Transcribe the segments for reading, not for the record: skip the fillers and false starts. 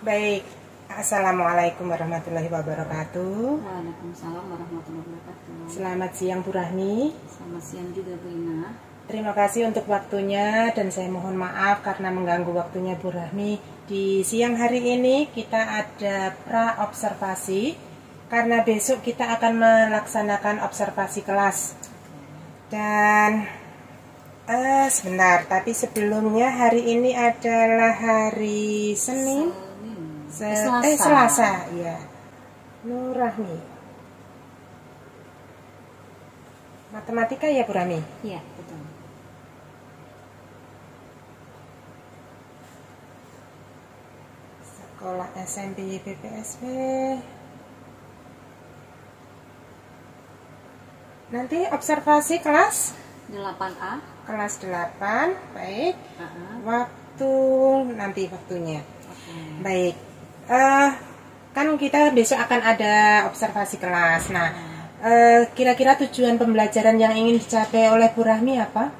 Baik, Assalamualaikum warahmatullahi wabarakatuh. Waalaikumsalam warahmatullahi wabarakatuh. Selamat siang Bu Rahmi. Selamat siang juga Bu Ina. Terima kasih untuk waktunya dan saya mohon maaf karena mengganggu waktunya Bu Rahmi. Di siang hari ini kita ada pra-observasi karena besok kita akan melaksanakan observasi kelas. Dan sebentar, tapi sebelumnya hari ini adalah hari Senin. Selasa, ya. Nur Rahmi. Matematika ya Bu Rahmi? Iya, betul. Sekolah SMP YPPSB. Nanti observasi kelas 8A. Kelas 8, baik. Waktu nanti waktunya. Baik. Kan kita besok akan ada observasi kelas. Nah, kira-kira tujuan pembelajaran yang ingin dicapai oleh Bu Rahmi apa?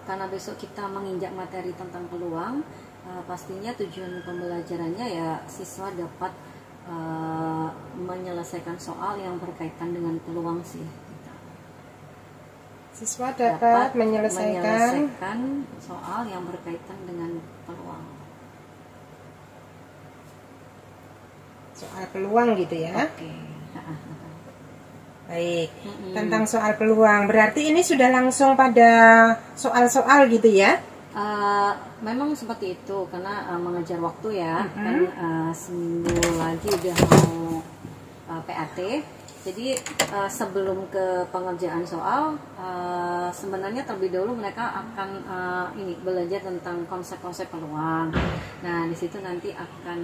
Karena besok kita menginjak materi tentang peluang, pastinya tujuan pembelajarannya ya siswa dapat menyelesaikan soal yang berkaitan dengan peluang sih. Siswa dapat menyelesaikan soal yang berkaitan dengan peluang. Soal peluang gitu ya. Oke. Baik. Tentang soal peluang. Berarti ini sudah langsung pada soal-soal gitu ya? Memang seperti itu karena mengejar waktu ya. Kan seminggu lagi udah mau PAT. Jadi sebelum ke pengerjaan soal, sebenarnya terlebih dahulu mereka akan belajar tentang konsep-konsep peluang. Nah, di situ nanti akan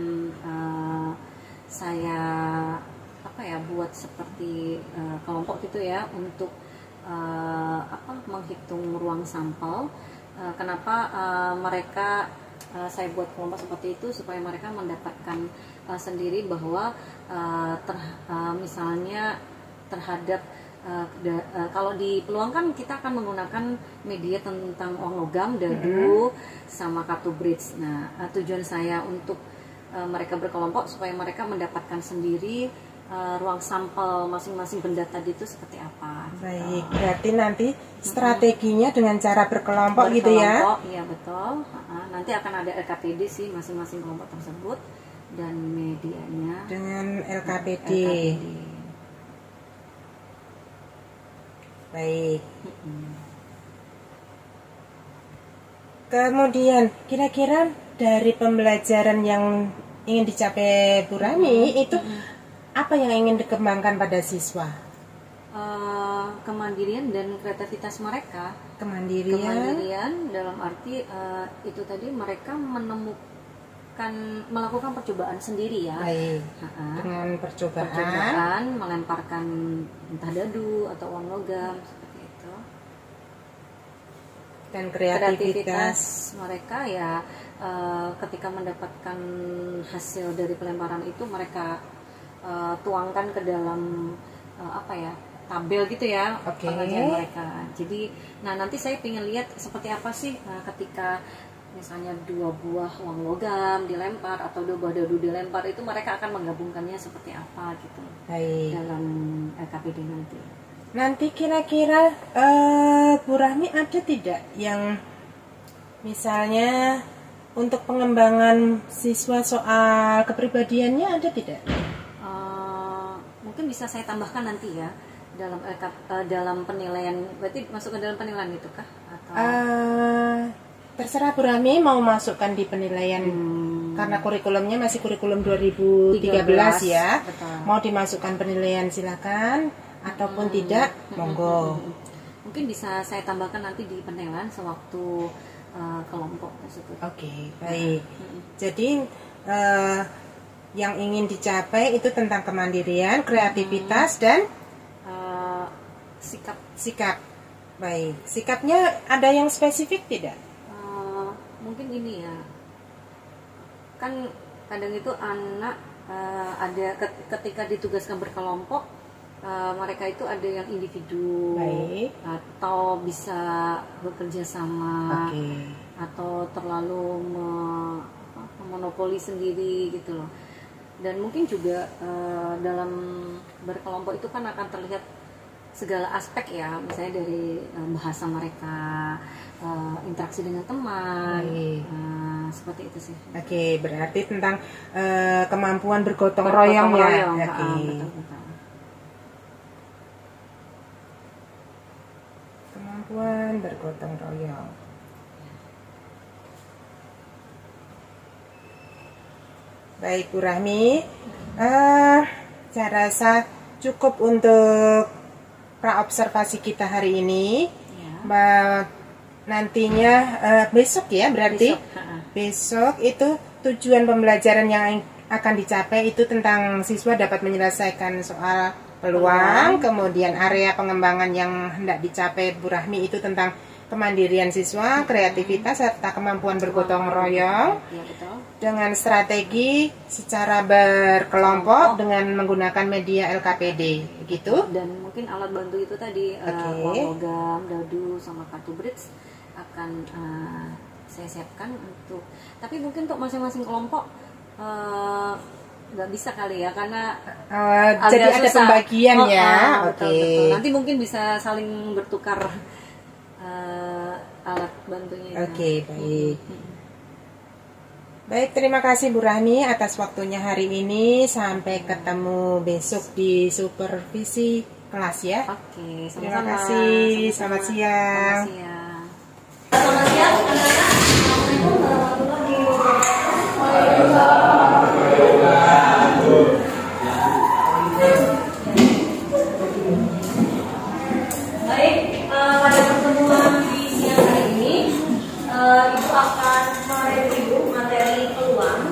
saya buat seperti kelompok gitu ya untuk menghitung ruang sampel. Kenapa mereka saya buat kelompok seperti itu supaya mereka mendapatkan sendiri bahwa misalnya terhadap kalau di peluang kan kita akan menggunakan media tentang uang logam, dadu, sama kartu bridge. Nah, tujuan saya untuk mereka berkelompok supaya mereka mendapatkan sendiri ruang sampel masing-masing benda tadi itu seperti apa. Baik, berarti nanti strateginya dengan cara berkelompok gitu ya? Iya betul. Nanti akan ada LKPD sih masing-masing kelompok tersebut dan medianya dengan LKPD. Baik. Kemudian kira-kira dari pembelajaran yang ingin dicapai Bu Rahmi itu apa yang ingin dikembangkan pada siswa? Kemandirian dan kreativitas mereka. Kemandirian dalam arti itu tadi mereka melakukan percobaan sendiri ya. Baik. Dengan percobaan melemparkan entah dadu atau uang logam seperti itu. Dan kreativitas mereka ya ketika mendapatkan hasil dari pelemparan itu mereka tuangkan ke dalam tabel gitu ya. Pengajian mereka. Jadi nanti saya ingin lihat seperti apa sih ketika misalnya 2 buah uang logam dilempar atau 2 buah dadu dilempar, itu mereka akan menggabungkannya seperti apa gitu. Baik. Dalam LKPD nanti. Nanti kira-kira Bu Rahmi ada tidak yang misalnya untuk pengembangan siswa soal kepribadiannya ada tidak? Mungkin bisa saya tambahkan nanti ya dalam penilaian. Berarti masuk ke dalam penilaian itu kah? Atau terserah Bu Rahmi mau masukkan di penilaian karena kurikulumnya masih kurikulum 2013 ya. Betul. Mau dimasukkan penilaian silakan ataupun tidak monggo. Mungkin bisa saya tambahkan nanti di penilaian sewaktu kelompok tersebut. Oke, baik. Jadi yang ingin dicapai itu tentang kemandirian, kreativitas dan sikap. Baik. Sikapnya ada yang spesifik tidak? Mungkin ini ya. Kan kadang itu anak ada ketika ditugaskan berkelompok, mereka itu ada yang individu. Baik. Atau bisa bekerja sama. Oke. Atau terlalu monopoli sendiri gitu loh. Dan mungkin juga dalam berkelompok itu kan akan terlihat segala aspek ya, misalnya dari bahasa mereka, interaksi dengan teman, seperti itu sih. Oke, berarti tentang kemampuan bergotong royong ya. Oke. Betul. Kemampuan bergotong royong. Baik Bu Rahmi, saya rasa cukup untuk praobservasi kita hari ini. Ya. Nantinya besok ya berarti. Besok itu tujuan pembelajaran yang akan dicapai itu tentang siswa dapat menyelesaikan soal peluang, kemudian area pengembangan yang hendak dicapai Bu Rahmi itu tentang kemandirian siswa, kreativitas serta kemampuan bergotong royong. Ya, betul. Dengan strategi secara berkelompok dengan menggunakan media LKPD, begitu. Dan mungkin alat bantu itu tadi uang logam, dadu, sama kartu bridge akan saya siapkan untuk. Tapi mungkin untuk masing-masing kelompok nggak bisa kali ya, karena jadi ada pembagian ya. Betul. Nanti mungkin bisa saling bertukar alat bantunya. Oke, baik. Baik, terima kasih Bu Rahmi atas waktunya hari ini. Sampai ketemu besok di supervisi kelas ya. Oke, sama-sama. Terima kasih. Selamat siang. Selamat siang. Selamat siang, anak-anak. Assalamualaikum warahmatullahi wabarakatuh. Baik, pada pertemuan di siang hari ini itu akan mereview materi peluang,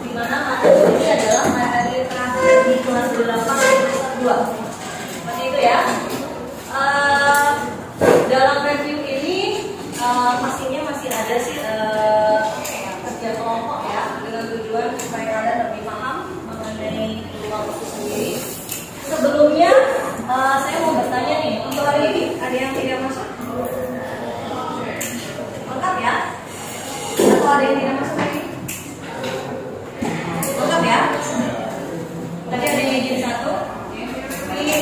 di mana materi ini adalah materi terakhir di kelas 8 semester 2. Seperti itu ya. Dalam review ini pastinya masih ada sih kerja kelompok ya, dengan tujuan supaya kalian lebih paham mengenai peluang itu sendiri. Sebelumnya saya mau bertanya nih, untuk hari ini ada yang tidak masuk? Lengkap ya? Atau ada yang tidak masuk lagi? Lengkap ya? Tadi ada yang izin satu. Ini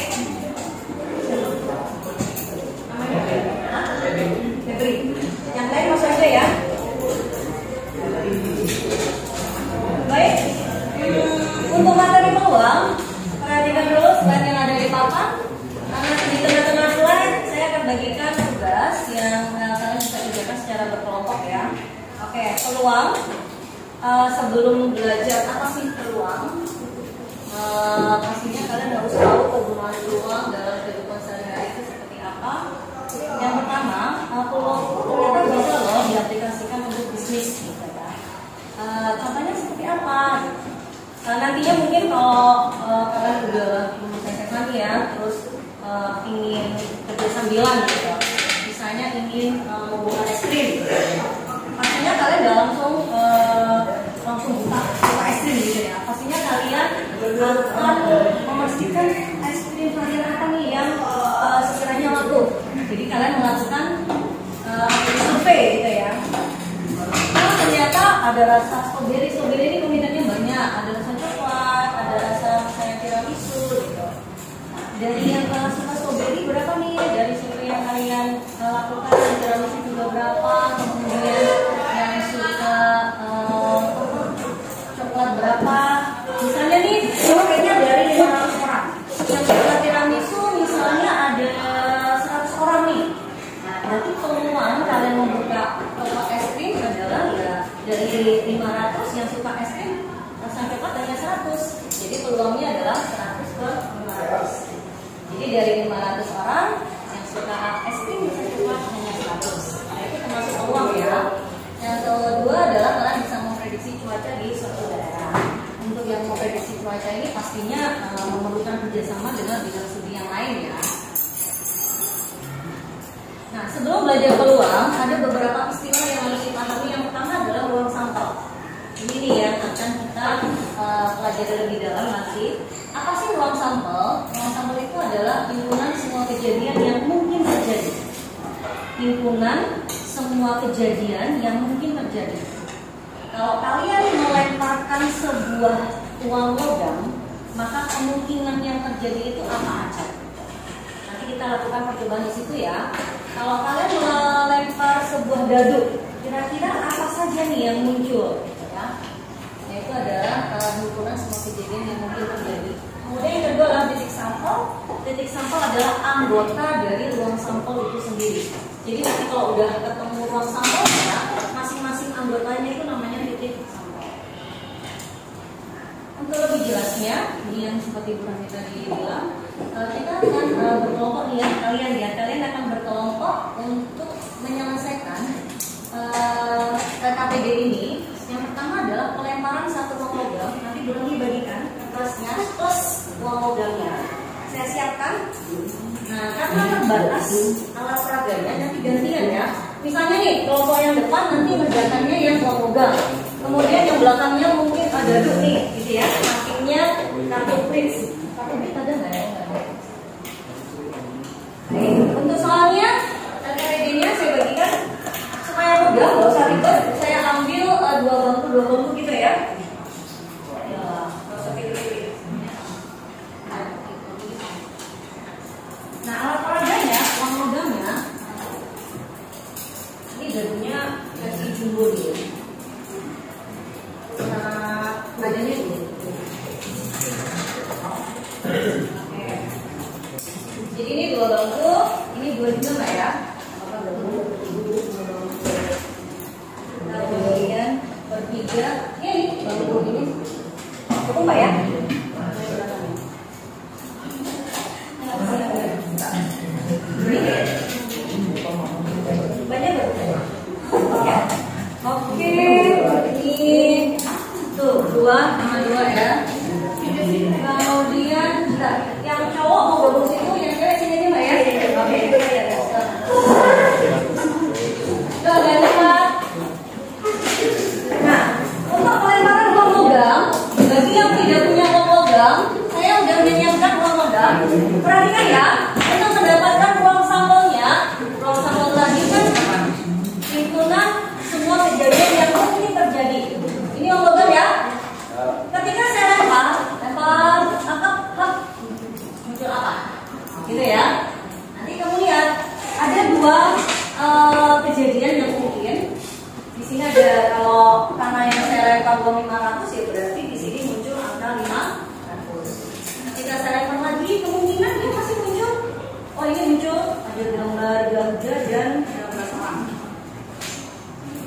namanya Febri. Yang lain masuk aja ya. Baik. Untuk materi peluang, perhatikan dulu slide yang ada di papan. Karena di tengah-tengah slide saya akan bagikan tugas yang kalian bisa kerjakan secara berkelompok ya. Oke, peluang. Sebelum belajar apa sih peluang, pastinya kalian harus tahu kegunaan peluang dalam kehidupan sehari-hari itu seperti apa. Yang pertama, peluang ternyata bisa loh diaplikasikan untuk bisnis gitu ya. Contohnya seperti apa? Nantinya mungkin kalau kalian udah lulus SMA nih ya, terus ingin kerja sambilan gitu, misalnya ingin membuka es krim, pastinya kalian udah langsung buka es krim gitu ya. Pastinya kalian akan memastikan es krim varian apa nih yang sekiranya laku. Jadi kalian melakukan survei gitu ya. Nah, ternyata ada rasa strawberry ini peminatnya banyak, ada rasa coklat, ada rasa kayak tiramisu gitu. Dari yang suka strawberry berapa nih? Dari survei yang kalian lakukan, tiramisu juga berapa? Kemudian yang suka coklat berapa? Misalnya nih, surveinya dari 500 orang. Yang suka tiramisu misalnya ada 100 orang nih. Nah, berarti peluang kalian membuka toko es krim adalah ya dari 500 yang suka es krim rasa coklat hanya 100. Jadi peluangnya adalah 100 per 500. Jadi dari 500 orang yang suka es krim rasa coklat hanya 100. Nah, itu termasuk peluang ya. Yang kedua adalah kalian bisa memprediksi cuaca di suatu daerah. Untuk yang memprediksi cuaca ini pastinya memerlukan kerjasama dengan bidang studi yang lain ya. Nah, sebelum belajar peluang, ada beberapa istilah yang harus dipahami. Yang pertama adalah ruang sampel. Ini nih yang akan kita pelajari lebih dalam nanti. Apa sih ruang sampel? Ruang sampel itu adalah himpunan semua kejadian yang mungkin terjadi. Himpunan semua kejadian yang mungkin terjadi. kalau kalian melemparkan sebuah uang logam, maka kemungkinan yang terjadi itu apa aja? Nanti kita lakukan percobaan di situ ya. Kalau kalian melempar sebuah dadu, kira-kira apa saja nih yang muncul? Ya, yaitu adalah himpunan semua kejadian yang mungkin terjadi. Kemudian yang kedua adalah titik sampel. Titik sampel adalah anggota dari ruang sampel itu sendiri. Jadi nanti kalau udah ketemu ruang sampelnya, masing-masing anggotanya itu namanya titik sampel. Untuk lebih jelasnya, ini yang seperti Bu Rani tadi bilang, kita akan berkelompok nih ya, kalian akan berkelompok untuk menyelesaikan KPD ini. Yang pertama adalah pelemparan satu uang logam. Nanti Bu Rani bagikan kertasnya plus uang logamnya. Saya siapkan. Nah, karena terbatas alat peraganya, nanti gantian ya. Misalnya nih, kelompok yang depan nanti ngerjakannya yang uang logam. Kemudian yang belakangnya mungkin ada dulu nih, gitu ya. Sampingnya kartu prints. Kartu prints ada nggak ya? Untuk soalnya, KPD-nya saya bagikan supaya mudah, nggak usah ribet. Saya ambil dua bangku gitu ya. Nah, alat peraganya, uang logamnya, ini dadunya versi jumbo dia. Nah, adanya ini. Oke. Jadi ini dua bangku, ini dua juga nggak ya? Nah, kemudian bertiga, ini bangku ini cukup nggak ya? Banyak nggak? Oke, ini tuh dua ya. Kemudian yang cowok mau gabung situ, yang cewek sini aja mbak ya. Oke, tuh lihat. Nah, untuk pelemparan uang logam, bagi yang tidak punya uang logam, saya udah menyiapkan uang logam. Perhatikan ya, untuk mendapatkan uang sampelnya, uang sampel tadi kan himpunan semua kejadian yang mungkin terjadi. Ini uang logam ya. Ketika saya lempar hap, muncul apa? Gitu ya. Nanti kamu lihat ada dua kejadian yang mungkin. Di sini ada, kalau karena yang saya lempar uang 500 ya berarti di sini muncul angka 500. Ketika saya lempar lagi, kemungkinan dia masih muncul. Oh, ini muncul ada gambar gajah dan 16 orang.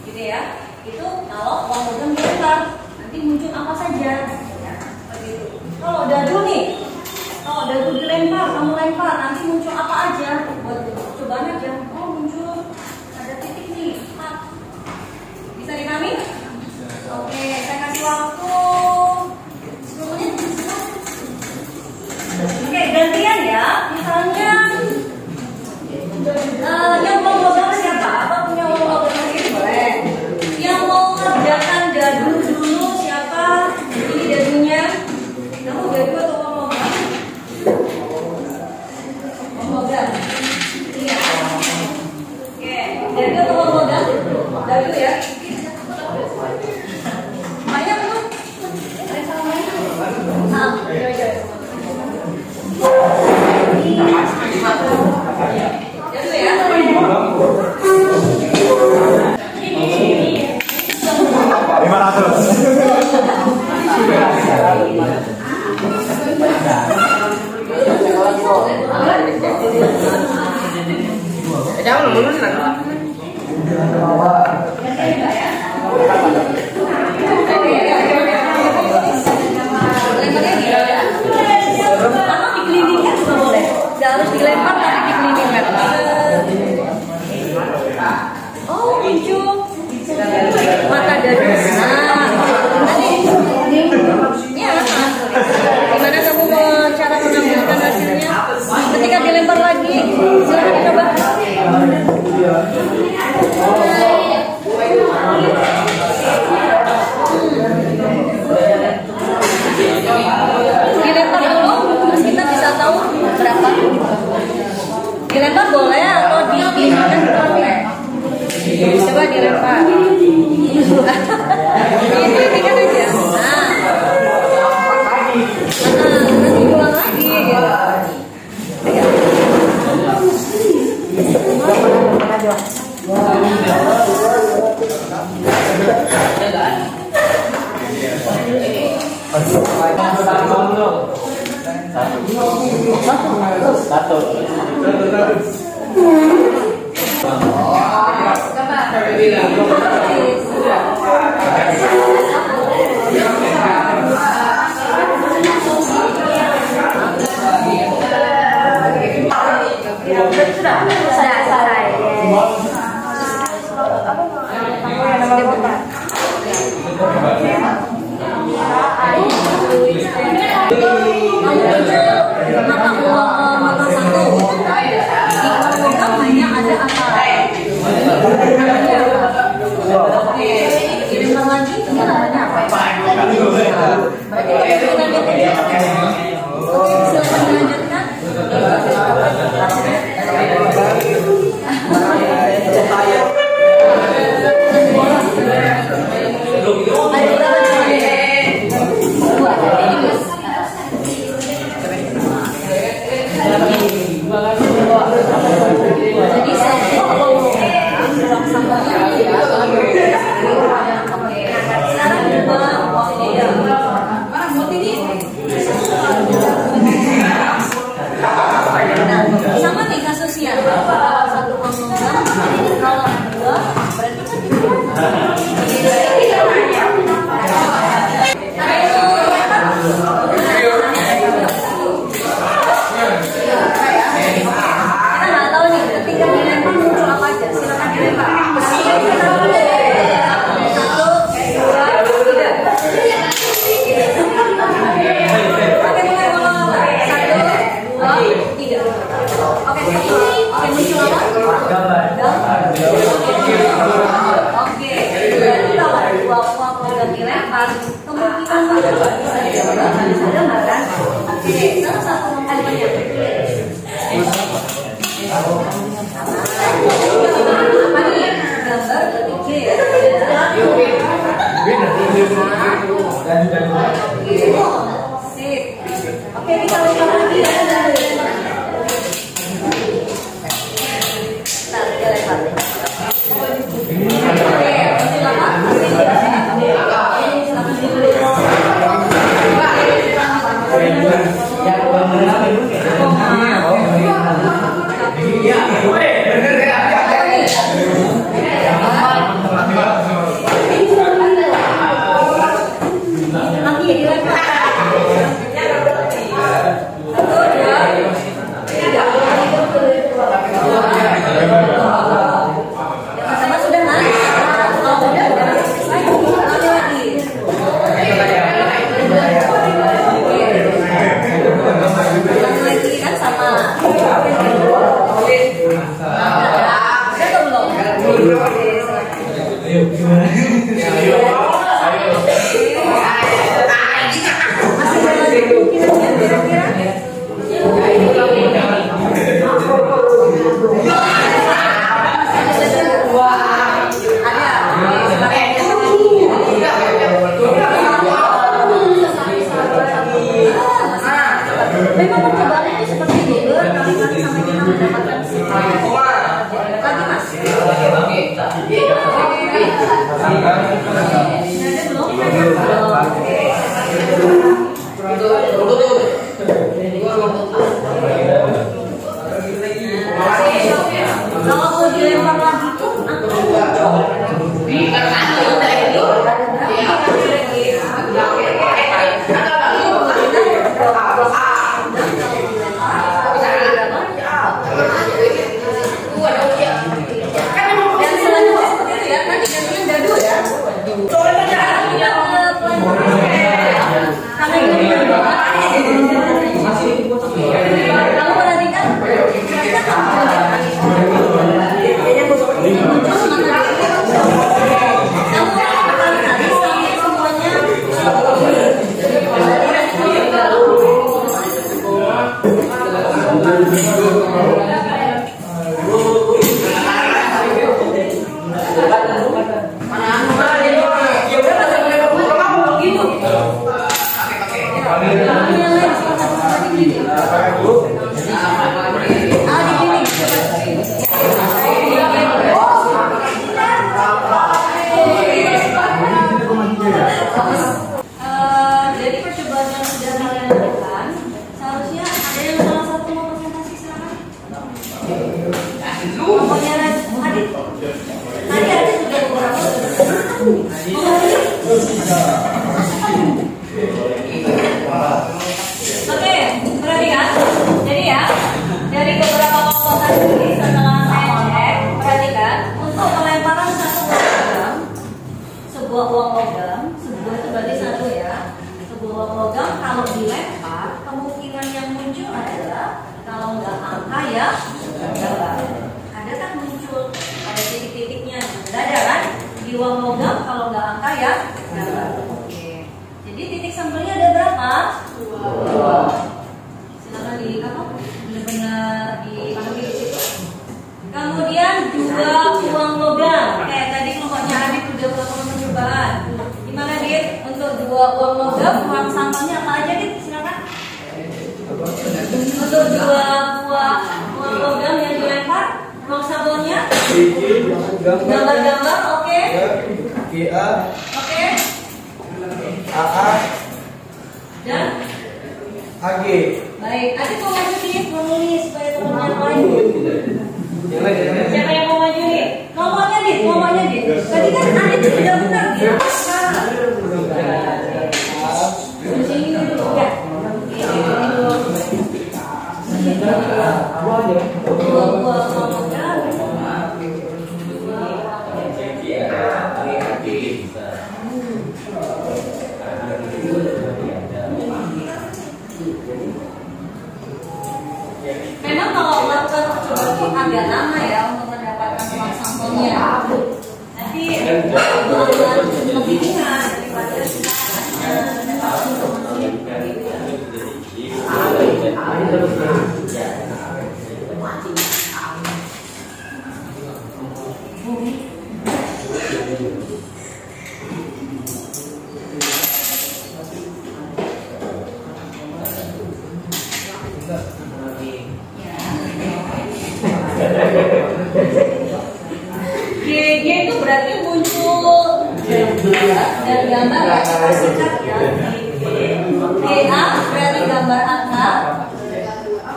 Gitu ya. Itu kalau uang logam dilempar, nanti muncul apa saja. Ya, begitu. Kalau dadu nih, kalau dadu dilempar, kamu lempar, nanti muncul apa aja? Buat cobaan aja. Oh, muncul ada titik nih. Bisa dipahami? Oke, saya kasih waktu 10 menit. Oke, gantian ya. Misalnya yang mau logam siapa? Apa punya uang logam sendiri boleh? Yang mau kerjakan dadu dulu siapa? Satu. Sama nih kasusnya, kalau satu memegang, kalau dua berarti kan gitu. Kita nggak tahu nih ketika dilempar muncul apa aja, silakan dilempar. Oke, ini kalau lagi memang percobaan itu seperti itu kali sampai kita mendapatkan lagi mas. Kalau mau dilempar lagi tuh jadi titik sampelnya ada berapa? 2. Silakan di apa? Benar-benar dipahami di situ. Kemudian 2 uang logam. Tadi kelompoknya Adit sudah melakukan percobaan. Gimana Dit? Untuk 2 uang logam, uang sampelnya apa aja Dit? Silakan. Untuk 2 buah uang logam yang dilempar, uang sampelnya gambar-gambar, oke. GA, Oke. AA, Dan AG. baik, Adit mau maju nih, menulis supaya teman yang lain. Yang lain. Siapa yang mau maju nih? Nomornya Dit, nomornya Dit. Tadi kan Adit sudah benar Dit. Di sini dulu ya. Dua buah logam. Memang kalau melakukan percobaan itu agak lama ya untuk mendapatkan uang sampelnya. Nanti akan lebih ringan daripada GG itu berarti muncul dan gambar ya, kita singkat ya. GA berarti gambar angka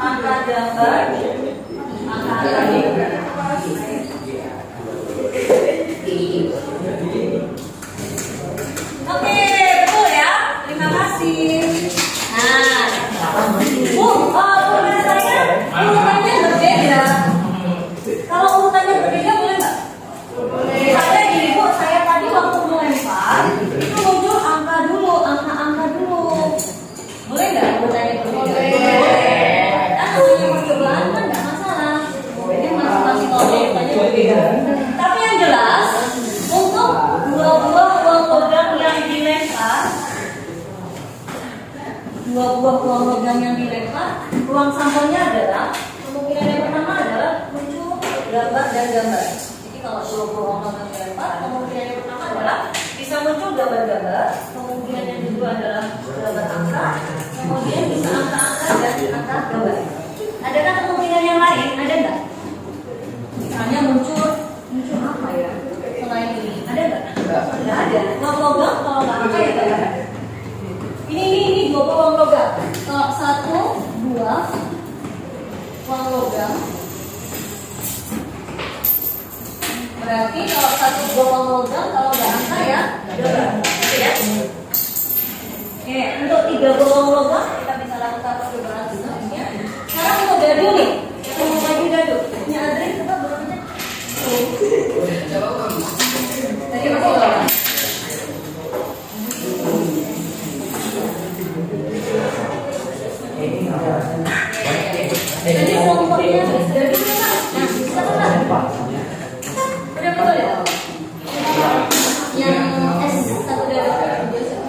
gambar, angka Oke, betul ya. Terima kasih. Nah, urutan saya urutannya berbeda. Kalau urutannya berbeda boleh nggak? Saya gini Bu, saya tadi waktu melempar itu muncul angka dulu. Boleh nggak urutannya berbeda? Boleh. Kan namanya percobaan kan nggak masalah. Jadi masing-masing kalau urutannya berbeda. Tapi yang jelas untuk 2 buah uang logam yang dilempar, 2 buah uang logam yang dilempar, uang sampelnya adalah kemungkinan yang pertama adalah muncul gambar dan gambar. Jadi kalau 2 buah uang logam dilempar, kemungkinan yang pertama adalah bisa muncul gambar-gambar, kemungkinan yang kedua adalah gambar angka, kemudian bisa angka-angka dan angka gambar. Adakah kemungkinan yang lain? Ada nggak? Misalnya muncul apa ya? Selain ini, ada nggak? Nggak ada. Uang logam kalau nggak angka ya nggak ada. Ini 2 buah uang logam. Kalau 1, 2 uang logam, berarti kalau 1 buah uang logam kalau nggak angka ya gambar. Oke ya. Oke, untuk 3 buah uang logam kita bisa lakukan percobaan selanjutnya. Sekarang untuk dadu nih, kita mau maju dadu. Ini Adri kita berapa? Tadi masih lama. Jadi kelompoknya dari mana? Nah, bisa kan? Udah betul ya? Yang S1 dari sekarang kita ada 2 ya?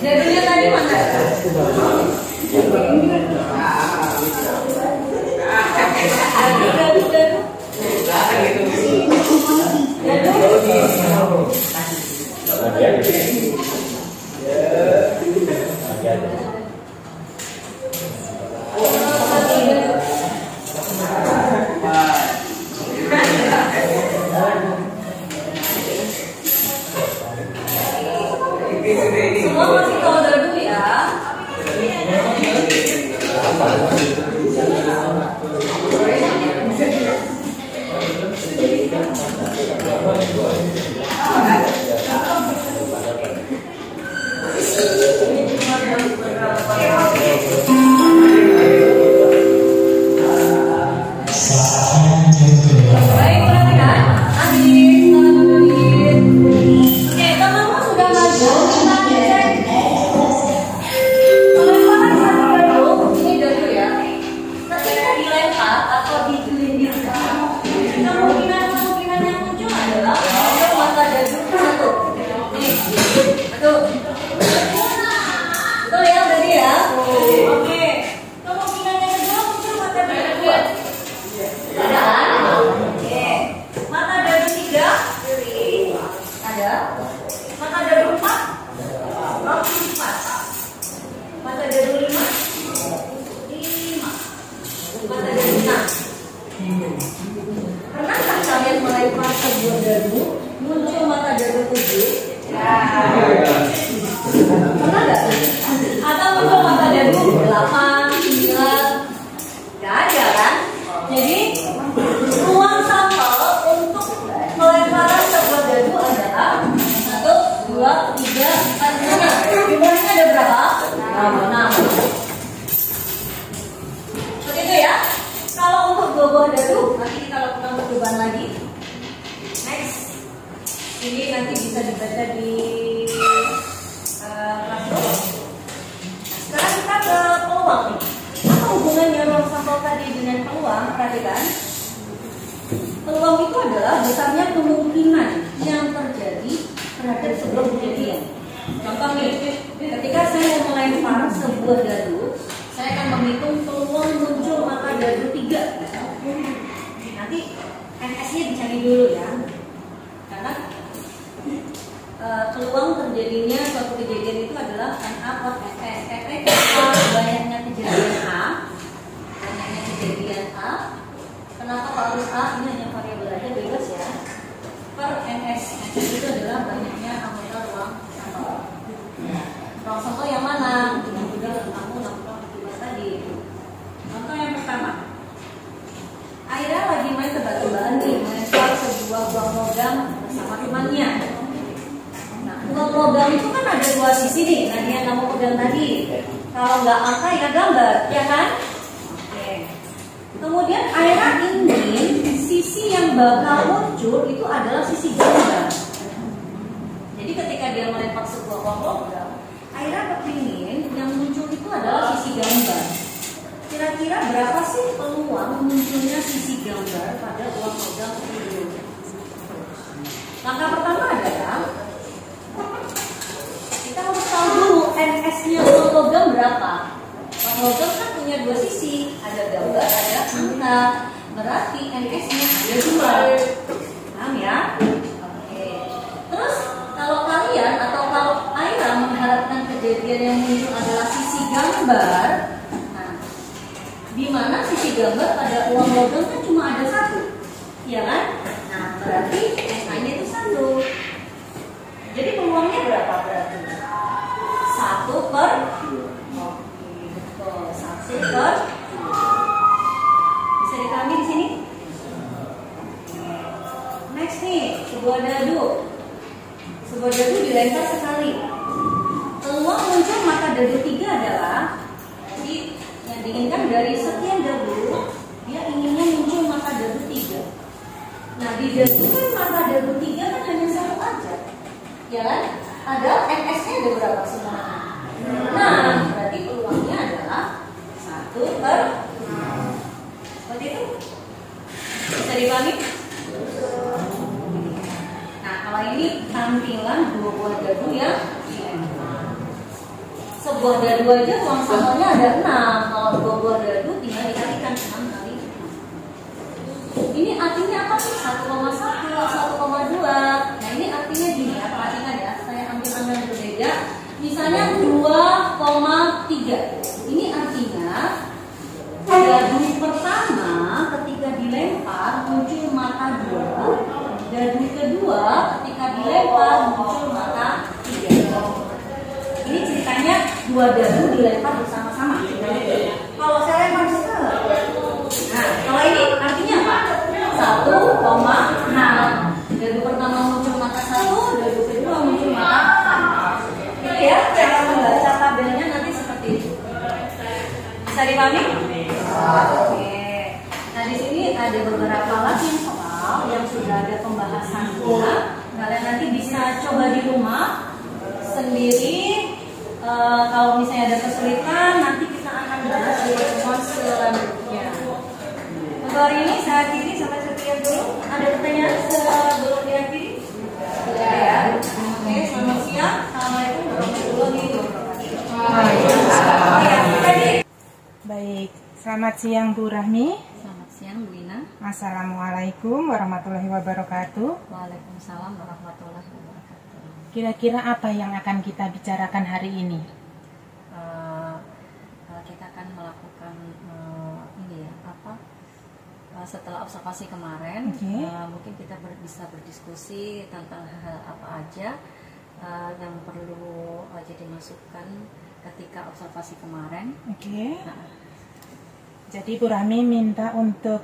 Jadinya tadi mana? Semua masih tahu dulu ya. Baik, perhatikan. Adit, selamat 7? Pernah nggak? Atau muncul mata dadu 8, 9? Nggak ada kan? Jadi ruang sampel untuk pelemparan sebuah dadu adalah 1, 2, 3, 4, 5. Jumlahnya ada berapa? 6. Seperti itu ya. Kalau untuk dua buah dadu, nanti kita lakukan percobaan lagi. Next, ini nanti bisa dibaca di classroom. Sekarang kita ke peluang nih. Apa hubungannya ruang sampel tadi dengan peluang? Perhatikan. Peluang itu adalah besarnya kemungkinan yang terjadi terhadap sebuah kejadian. Contoh nih, ketika saya melempar sebuah dadu, saya akan menghitung peluang muncul mata dadu 3. Nanti NS-nya dicari dulu ya, karena peluang terjadinya suatu kejadian itu adalah NA per NS. Kenapa banyaknya kejadian A? Banyaknya kejadian A. Kenapa harus A? Ini hanya variabel aja, bebas ya. Per NS. NS itu adalah banyaknya anggota ruang sampel. Ruang sampel yang mana? Yang sudah kamu lakukan tugas tadi. Contoh yang pertama, Aira lagi main tebak-tebakan nih, melempar sebuah buah logam bersama temannya. Nah, buah logam itu kan ada 2 sisi nih. Nah, yang kamu pegang tadi. Kalau nggak angka ya gambar, ya kan? Oke. Kemudian Aira ingin sisi yang bakal muncul itu adalah sisi gambar. Jadi ketika dia melempar sebuah buah logam, Aira kepingin yang muncul itu adalah sisi gambar. Kira-kira berapa sih peluang munculnya sisi gambar pada uang logam itu? Langkah pertama adalah kita harus tahu dulu NS-nya uang logam berapa. Uang logam kan punya 2 sisi, ada gambar, ada angka. Berarti NS-nya ada 2. Paham ya? Oke. Terus kalau kalian atau kalau Aira mengharapkan kejadian yang muncul adalah sisi gambar, di mana sisi gambar pada uang logam kan cuma ada 1, ya kan? Nah, berarti SA-nya itu 1. Jadi peluangnya berapa berarti? 1 per. Oke, betul. 1 per. Bisa dipahami di sini? Next nih, sebuah dadu. Sebuah dadu dilempar sekali. Peluang muncul mata dadu 3 adalah yang diinginkan dari sekian dadu, dia inginnya muncul mata dadu 3. Nah, di dadu kan mata dadu 3 kan hanya 1 aja, ya kan? Ada NS-nya ada berapa semuanya? Nah, berarti peluangnya adalah 1 per. Seperti itu? Bisa dipahami? Nah, kalau ini tampilan 2 buah dadu ya. Sebuah dadu aja uang sampelnya ada 6. Kalau 2 buah dadu tinggal dikalikan 6 kali 6. Ini artinya apa sih? 1,1, 1,2. Nah, ini artinya gini ya, perhatikan ya. Saya ambil angka yang berbeda. Misalnya 2,3. Ini artinya dadu pertama ketika dilempar muncul mata 2. Dadu kedua ketika dilempar muncul mata 3. Ini ceritanya 2 dadu dilempar bersama-sama. Kalau saya lempar sekali. Nah, kalau ini artinya apa? 1,6. Dadu pertama muncul mata 1, dadu kedua muncul mata 1. Itu ya, cara membaca tabelnya nanti seperti itu. Bisa dipahami? Oke. Nah, di sini ada beberapa lagi soal yang sudah ada pembahasannya. Kalian nanti bisa coba di rumah sendiri. Kalau misalnya ada kesulitan, nanti kita akan bahas di pertemuan selanjutnya. Untuk hari ini saya akhiri sampai sekian dulu. Ada pertanyaan sebelum diakhiri? Tidak ya. Oke, selamat siang. Assalamualaikum warahmatullahi wabarakatuh. Baik, selamat siang Bu Rahmi. Selamat siang Bu Ina. Assalamualaikum warahmatullahi wabarakatuh. Waalaikumsalam warahmatullahi wabarakatuh. Kira-kira apa yang akan kita bicarakan hari ini? Kita akan melakukan ini ya, setelah observasi kemarin, mungkin kita bisa berdiskusi tentang hal apa aja yang perlu jadi masukan ketika observasi kemarin. Jadi Bu Rahmi minta untuk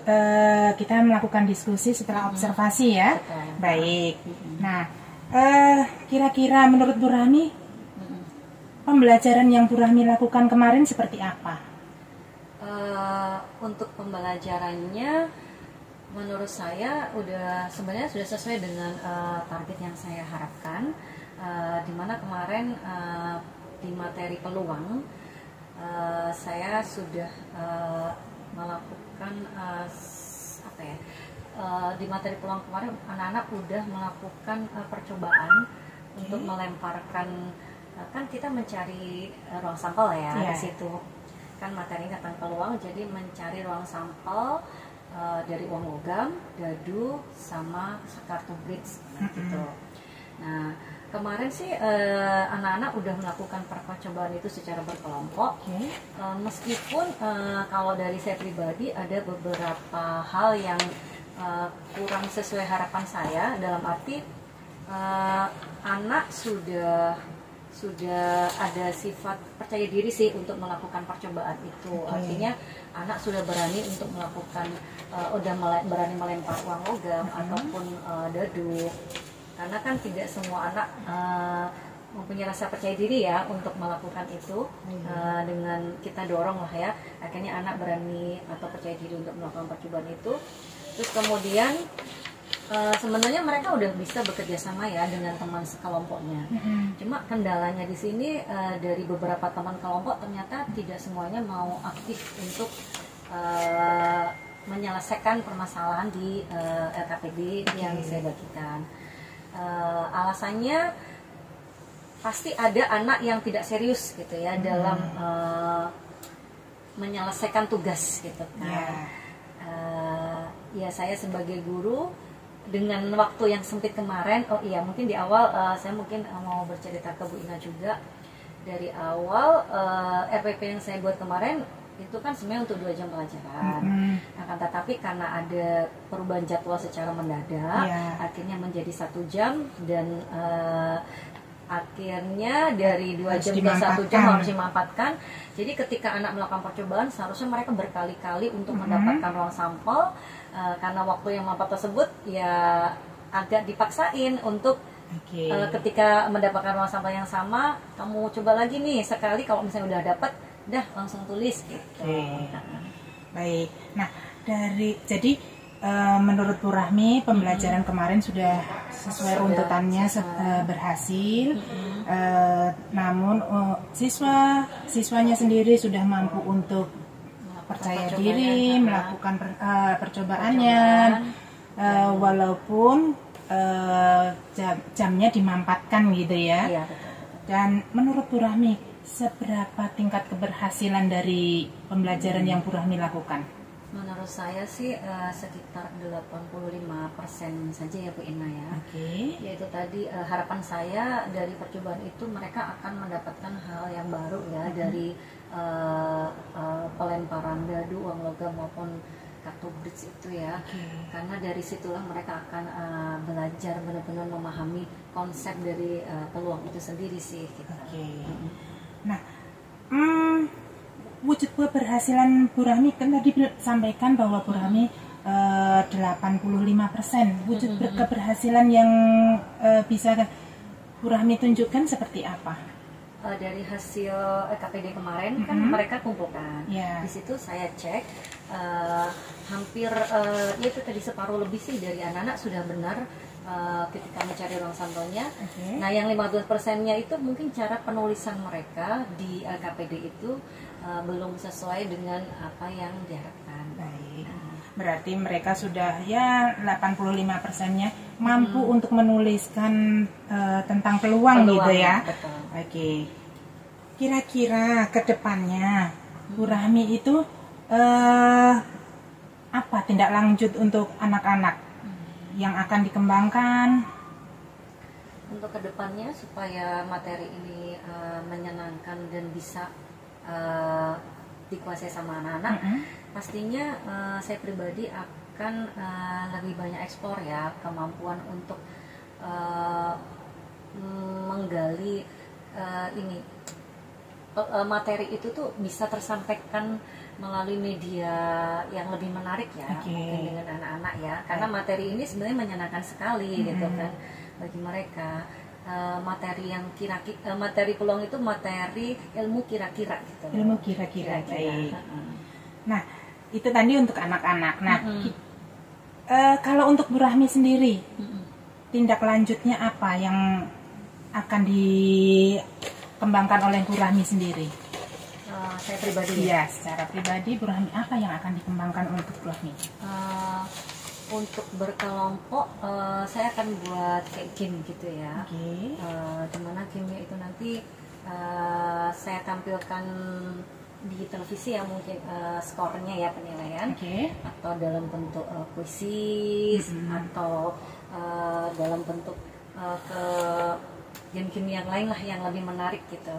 kita melakukan diskusi setelah observasi ya. Baik. Nah, kira-kira menurut Bu Rahmi pembelajaran yang Bu Rahmi lakukan kemarin seperti apa? Untuk pembelajarannya menurut saya sebenarnya sudah sesuai dengan target yang saya harapkan, dimana kemarin di materi peluang saya sudah melakukan di materi peluang kemarin anak-anak sudah melakukan percobaan untuk melemparkan, kan kita mencari ruang sampel ya di situ. Kan materi tentang peluang, jadi mencari ruang sampel dari uang logam, dadu, sama kartu bridge gitu. Nah kemarin sih anak-anak udah melakukan percobaan itu secara berkelompok. Meskipun kalau dari saya pribadi ada beberapa hal yang kurang sesuai harapan saya, dalam arti anak sudah ada sifat percaya diri sih untuk melakukan percobaan itu. Artinya anak sudah berani untuk melakukan, berani melempar uang logam ataupun dadu. Karena kan tidak semua anak mempunyai rasa percaya diri ya untuk melakukan itu. Dengan kita dorong lah ya, akhirnya anak berani atau percaya diri untuk melakukan percobaan itu. Terus kemudian sebenarnya mereka udah bisa bekerja sama ya dengan teman sekelompoknya. Cuma kendalanya di sini dari beberapa teman kelompok ternyata tidak semuanya mau aktif untuk menyelesaikan permasalahan di LKPD yang saya bagikan. Alasannya pasti ada anak yang tidak serius gitu ya dalam menyelesaikan tugas gitu kan. Ya saya sebagai guru dengan waktu yang sempit kemarin, mungkin di awal saya mungkin mau bercerita ke Bu Ina juga. Dari awal RPP yang saya buat kemarin itu kan sebenarnya untuk 2 jam pelajaran. Akan tetapi karena ada perubahan jadwal secara mendadak, akhirnya menjadi 1 jam dan akhirnya dari 2 jam ke 1 jam harus dimanfaatkan. Jadi ketika anak melakukan percobaan seharusnya mereka berkali-kali untuk mendapatkan ruang sampel. Karena waktu yang mampat tersebut ya agak dipaksain untuk ketika mendapatkan ruang sampel yang sama, kamu coba lagi nih sekali, kalau misalnya udah dapat, dah langsung tulis gitu. Baik. Nah jadi menurut Bu Rahmi pembelajaran kemarin sudah sesuai runtutannya berhasil. Namun siswanya sendiri sudah mampu untuk percaya diri melakukan percobaannya, walaupun jamnya dimampatkan gitu ya. Dan menurut Bu Rahmi seberapa tingkat keberhasilan dari pembelajaran yang Bu Rahmi lakukan? Menurut saya sih sekitar 85% saja ya Bu Ina ya. Yaitu tadi harapan saya dari percobaan itu mereka akan mendapatkan hal yang baru ya, dari pelemparan dadu, uang logam maupun kartu bridge itu ya. Karena dari situlah mereka akan belajar benar-benar memahami konsep dari peluang itu sendiri sih kita. Nah, wujud keberhasilan Bu Rahmi kan tadi sampaikan bahwa Bu Rahmi 85%. Wujud keberhasilan yang bisa Bu Rahmi tunjukkan seperti apa? Dari hasil KPD kemarin kan mereka kumpulkan. Di situ saya cek hampir itu tadi separuh lebih sih dari anak-anak sudah benar ketika mencari ruang sampelnya. Nah yang 15%-nya itu mungkin cara penulisan mereka di KPD itu belum sesuai dengan apa yang diharapkan. Baik. Berarti mereka sudah ya 85%-nya mampu untuk menuliskan tentang peluang gitu ya. Betul. Kira-kira ke depannya Bu Rahmi itu apa tindak lanjut untuk anak-anak yang akan dikembangkan? Untuk kedepannya supaya materi ini menyenangkan dan bisa dikuasai sama anak-anak, pastinya saya pribadi kan lebih banyak eksplor ya, kemampuan untuk menggali ini materi itu tuh bisa tersampaikan melalui media yang lebih menarik ya, mungkin dengan anak-anak ya, karena materi ini sebenarnya menyenangkan sekali gitu kan bagi mereka. Materi yang kira-kira, materi peluang itu materi ilmu kira-kira gitu. Ilmu kira-kira. Nah, itu tadi untuk anak-anak. Nah, kalau untuk Bu Rahmi sendiri, tindak lanjutnya apa yang akan dikembangkan oleh Bu Rahmi sendiri? Saya pribadi ya, secara pribadi Bu Rahmi apa yang akan dikembangkan untuk Bu Rahmi? Untuk berkelompok, saya akan buat kayak game gitu ya. Dimana gamenya itu nanti saya tampilkan di televisi ya, mungkin skornya ya, penilaian, atau dalam bentuk kuisis, atau dalam bentuk ke game-game yang lain lah yang lebih menarik gitu.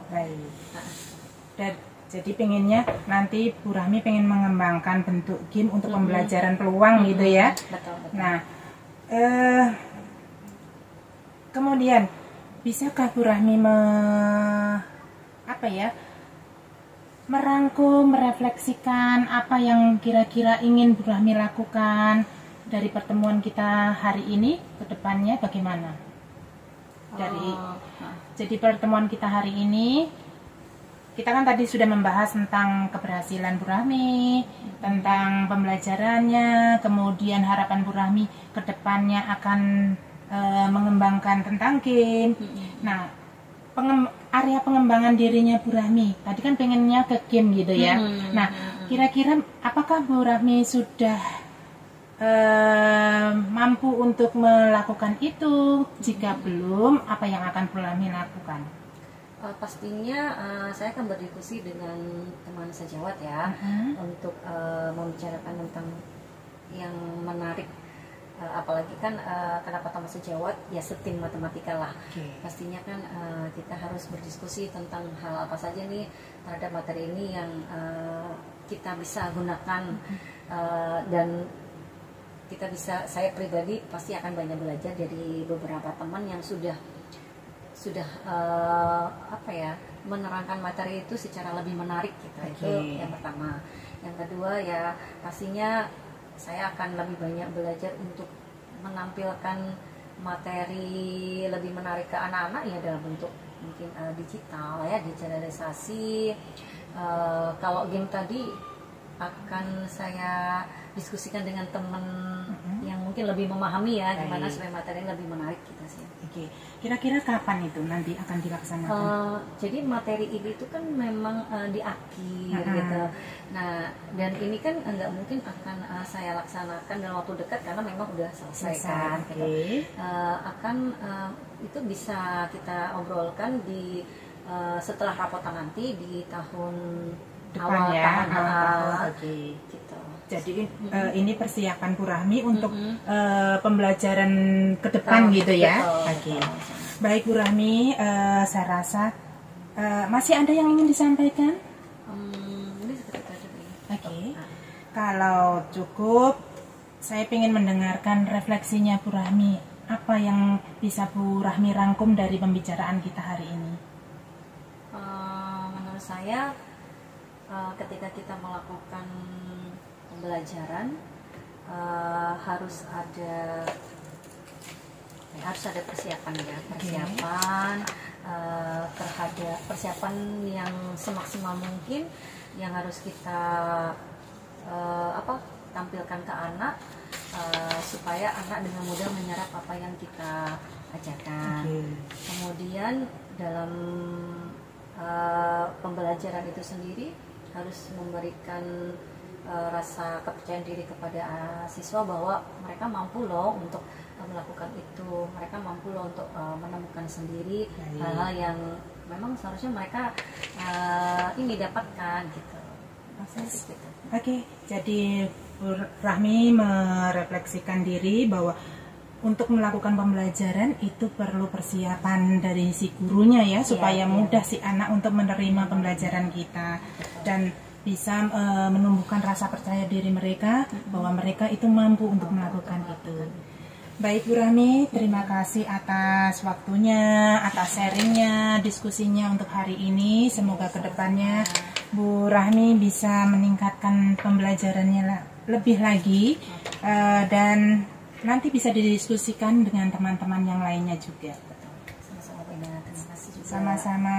Dan jadi pengennya nanti Bu Rahmi pengen mengembangkan bentuk game untuk pembelajaran peluang gitu ya. Betul. Nah, kemudian bisakah Bu Rahmi merangkum, merefleksikan apa yang kira-kira ingin Bu Rahmi lakukan dari pertemuan kita hari ini ke depannya bagaimana? Jadi pertemuan kita hari ini, kita kan tadi sudah membahas tentang keberhasilan Bu Rahmi, tentang pembelajarannya, kemudian harapan Bu Rahmi ke depannya akan mengembangkan tentang game. Nah, area pengembangan dirinya Bu Rahmi, tadi kan pengennya ke game gitu ya. Nah, kira-kira apakah Bu Rahmi sudah mampu untuk melakukan itu? Jika belum, apa yang akan Bu Rahmi lakukan? Pastinya saya akan berdiskusi dengan teman sejawat ya, untuk membicarakan tentang yang menarik, apalagi kan kenapa teman sejawat ya, setim matematika lah. Pastinya kan kita harus berdiskusi tentang hal apa saja nih terhadap materi ini yang kita bisa gunakan, dan kita bisa, saya pribadi pasti akan banyak belajar dari beberapa teman yang sudah menerangkan materi itu secara lebih menarik gitu. Itu yang pertama. Yang kedua ya, pastinya saya akan lebih banyak belajar untuk menampilkan materi lebih menarik ke anak-anak ya, dalam bentuk mungkin digital ya, digitalisasi. Kalau game tadi akan saya diskusikan dengan teman yang mungkin lebih memahami ya, gimana supaya materi lebih menarik gitu sih. Kira-kira kapan itu nanti akan dilaksanakan? Jadi materi ini itu kan memang di akhir gitu. Nah, dan ini kan nggak mungkin akan saya laksanakan dalam waktu dekat karena memang udah selesai kan. Gitu. Itu bisa kita obrolkan di setelah rapotan nanti di tahun depan ya. Gitu. Jadi ini persiapan Bu Rahmi untuk pembelajaran ke depan gitu ya. Baik Bu Rahmi, saya rasa masih ada yang ingin disampaikan? Kalau cukup, saya ingin mendengarkan refleksinya Bu Rahmi. Apa yang bisa Bu Rahmi rangkum dari pembicaraan kita hari ini? Menurut saya, ketika kita melakukan pembelajaran harus ada persiapan ya, terhadap persiapan yang semaksimal mungkin yang harus kita tampilkan ke anak, supaya anak dengan mudah menyerap apa yang kita ajarkan. Kemudian dalam pembelajaran itu sendiri harus memberikan rasa kepercayaan diri kepada siswa bahwa mereka mampu loh untuk melakukan itu, mereka mampu loh untuk menemukan sendiri hal-hal yang memang seharusnya mereka ini dapatkan gitu. Jadi Bu Rahmi merefleksikan diri bahwa untuk melakukan pembelajaran itu perlu persiapan dari si gurunya ya, supaya mudah si anak untuk menerima pembelajaran kita. Dan bisa menumbuhkan rasa percaya diri mereka bahwa mereka itu mampu untuk melakukan itu. Baik Bu Rahmi, terima kasih atas waktunya, atas sharingnya, diskusinya untuk hari ini. Semoga kedepannya Bu Rahmi bisa meningkatkan pembelajarannya lebih lagi dan nanti bisa didiskusikan dengan teman-teman yang lainnya juga. Sama-sama, terima kasih juga. Sama-sama.